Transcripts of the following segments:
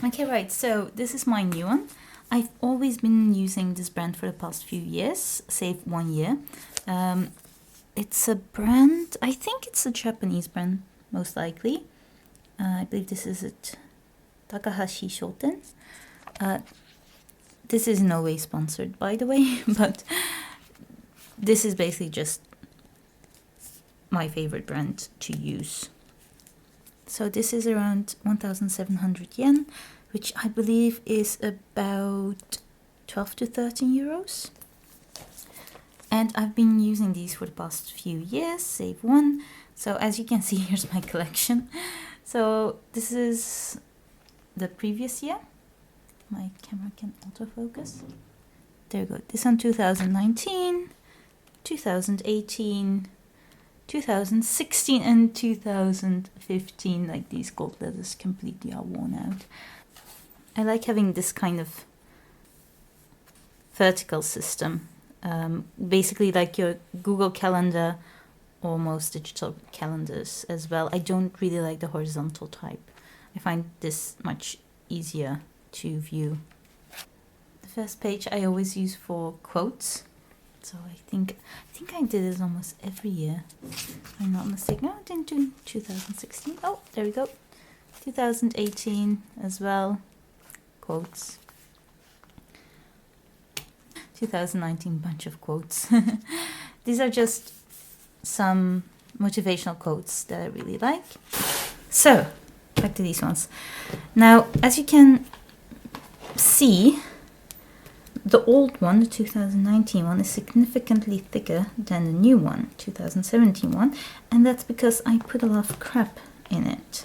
Okay, right, so this is my new one. I've always been using this brand for the past few years, save 1 year. It's a brand, I think it's a Japanese brand, most likely. I believe this is at Takahashi Shoten. This is in no way sponsored, by the way, but this is basically just my favorite brand to use. So this is around 1,700 yen, which I believe is about 12 to 13 euros. And I've been using these for the past few years, save 1. So as you can see, here's my collection. So this is the previous year. My camera can autofocus. There you go. This one 2019, 2018, 2016 and 2015. Like these gold letters completely are worn out. I like having this kind of vertical system. Basically like your Google Calendar or most digital calendars as well. I don't really like the horizontal type. I find this much easier to view. The first page I always use for quotes. So I think I did this almost every year. If I'm not mistaken. No, I didn't do 2016. Oh, there we go. 2018 as well. Quotes. 2019 bunch of quotes. These are just some motivational quotes that I really like. So, back to these ones. Now, as you can see, the old one, the 2019 one, is significantly thicker than the new one, 2017 one, and that's because I put a lot of crap in it.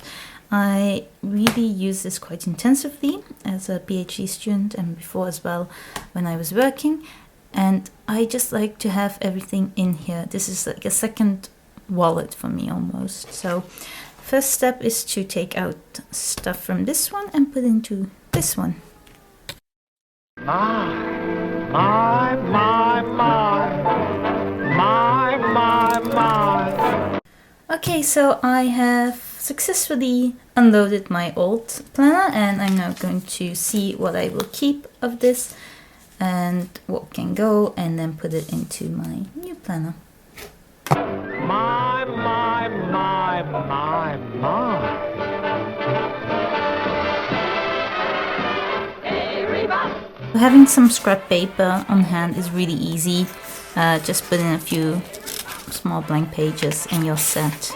I really use this quite intensively as a PhD student and before as well when I was working, and I just like to have everything in here. This is like a second wallet for me almost. So first step is to take out stuff from this one and put into this one. My. Okay, so I have successfully unloaded my old planner and I'm now going to see what I will keep of this and what can go and then put it into my new planner. My. Having some scrap paper on hand is really easy. Just put in a few small blank pages and you're set.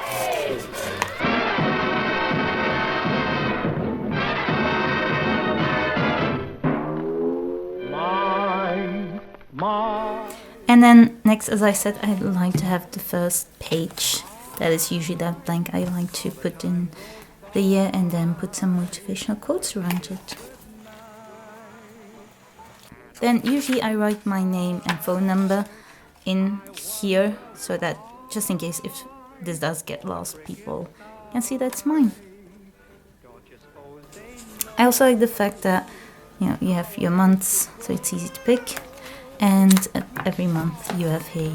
And then next, as I said, I like to have the first page. That is usually that blank. I like to put in the year and then put some motivational quotes around it. Then usually I write my name and phone number in here so that just in case if this does get lost, people can see that's mine. I also like the fact that you have your months, so it's easy to pick, and every month you have a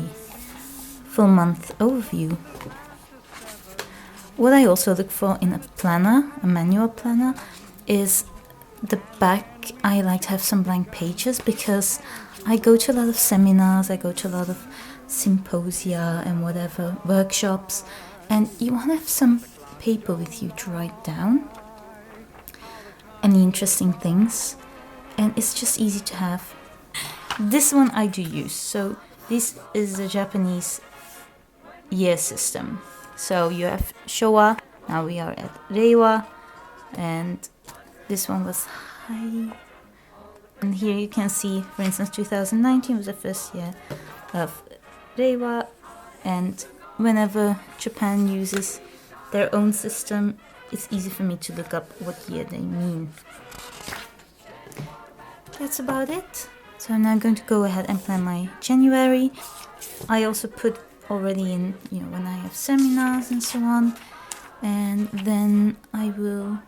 full month overview. What I also look for in a planner, a manual planner, is the back. I like to have some blank pages because I go to a lot of seminars, I go to a lot of symposia and whatever, workshops, and you want to have some paper with you to write down any interesting things, and it's just easy to have. This one I do use. So this is the Japanese year system. So you have Showa, now we are at Reiwa, and this one was Hai. And here you can see, for instance, 2019 was the first year of Reiwa, and whenever Japan uses their own system, it's easy for me to look up what year they mean. That's about it. So I'm now going to go ahead and plan my January. I also put already in, when I have seminars and so on, and then I will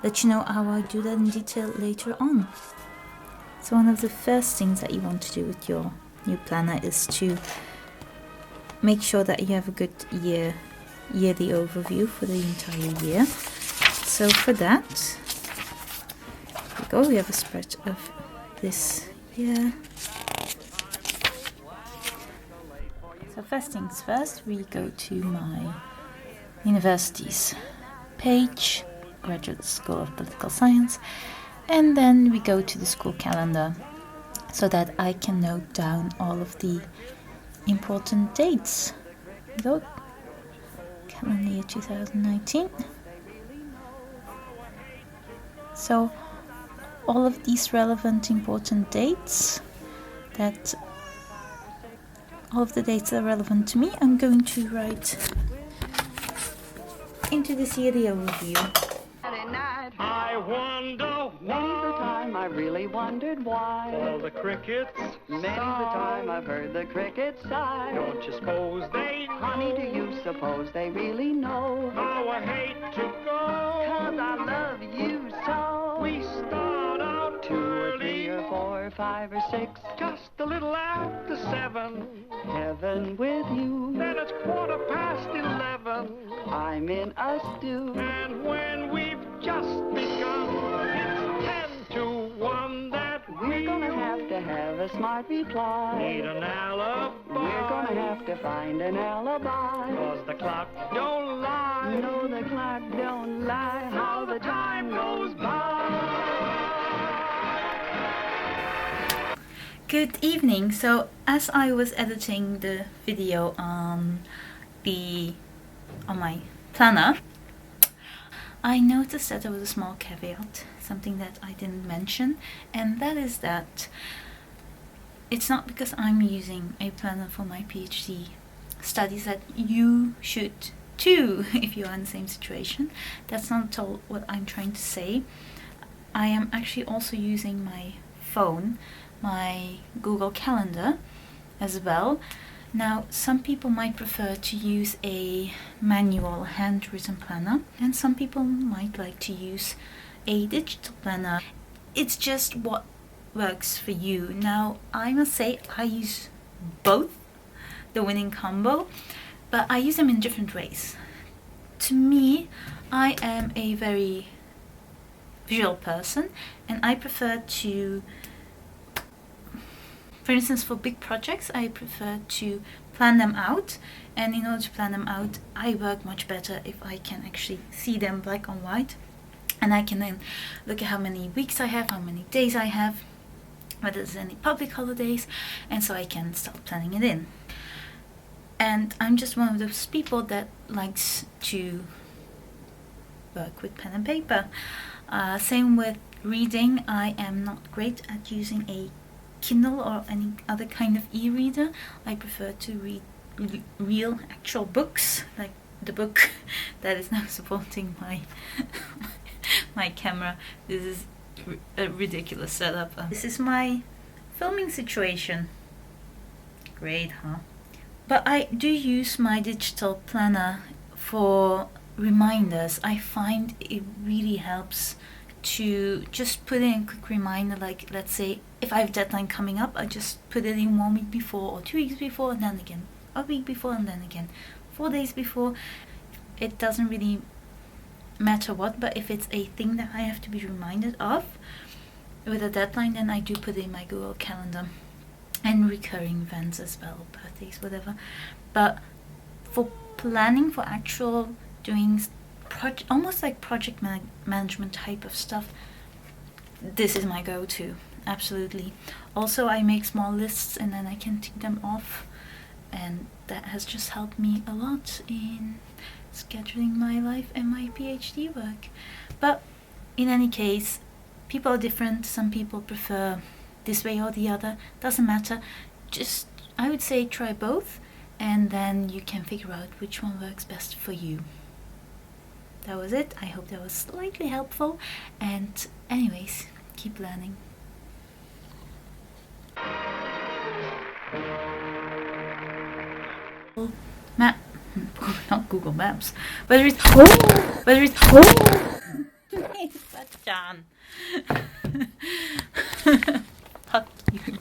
let you know how I do that in detail later on. So one of the first things that you want to do with your new planner is to make sure that you have a good yearly overview for the entire year. So for that, to go. We have a spread of this here. So first things first, we go to my university's page, Graduate School of Political Science, and then we go to the school calendar so that I can note down all of the important dates. Go, calendar year 2019. So all of these relevant important dates, all of the dates that are relevant to me, I'm going to write into this yearly overview. I wonder why. Many's the time I really wondered why. All the crickets. Many's the time I've heard the crickets sigh. Don't you suppose they know? Honey, do you suppose they really know? How I hate to go. 'Cause I love you so. We start out 2 or 3 or 4 or 5 or 6. just a little after 7. Heaven with you. Then it's 11:15. I'm in a stew. And when we've just begun, it's 10 to 1 that We're gonna have a smart reply. need an alibi. We're gonna have to find an alibi. 'Cause the clock don't lie. No, the clock don't lie. How the time goes by. Good evening. So as I was editing the video on my planner, I noticed that there was a small caveat, something that I didn't mention, and that is that it's not because I'm using a planner for my PhD studies that you should too if you are in the same situation. That's not at all what I'm trying to say. I am actually also using my phone, my Google Calendar as well. Now, some people might prefer to use a manual handwritten planner, and some people might like to use a digital planner. It's just what works for you. Now, I must say I use both, the winning combo, but I use them in different ways. To me, I am a very visual person, and I prefer to, for instance, for big projects, I prefer to plan them out, and in order to plan them out, I work much better if I can actually see them black on white, and I can then look at how many weeks I have, how many days I have, whether there's any public holidays, and so I can start planning it in. And I'm just one of those people that likes to work with pen and paper. Same with reading. I am not great at using a Kindle or any other kind of e-reader. I prefer to read real actual books, like the book that is now supporting my my camera. This is a ridiculous setup. This is my filming situation. Great, huh? But I do use my digital planner for reminders. I find it really helps to just put in a quick reminder, like let's say if I have a deadline coming up, I just put it in 1 week before, or 2 weeks before, and then again a week before, and then again 4 days before. It doesn't really matter what, but if it's a thing that I have to be reminded of with a deadline, then I do put it in my Google Calendar, and recurring events as well, birthdays, whatever. But for planning, for actual doing almost like project management type of stuff, this is my go-to, absolutely. Also, I make small lists and then I can tick them off, and that has just helped me a lot in scheduling my life and my PhD work. But in any case, people are different. Some people prefer this way or the other, doesn't matter. Just, I would say, try both, and then you can figure out which one works best for you. That was it. I hope that was slightly helpful, and anyways, keep learning. Not Google Maps, but it's John. Fuck you.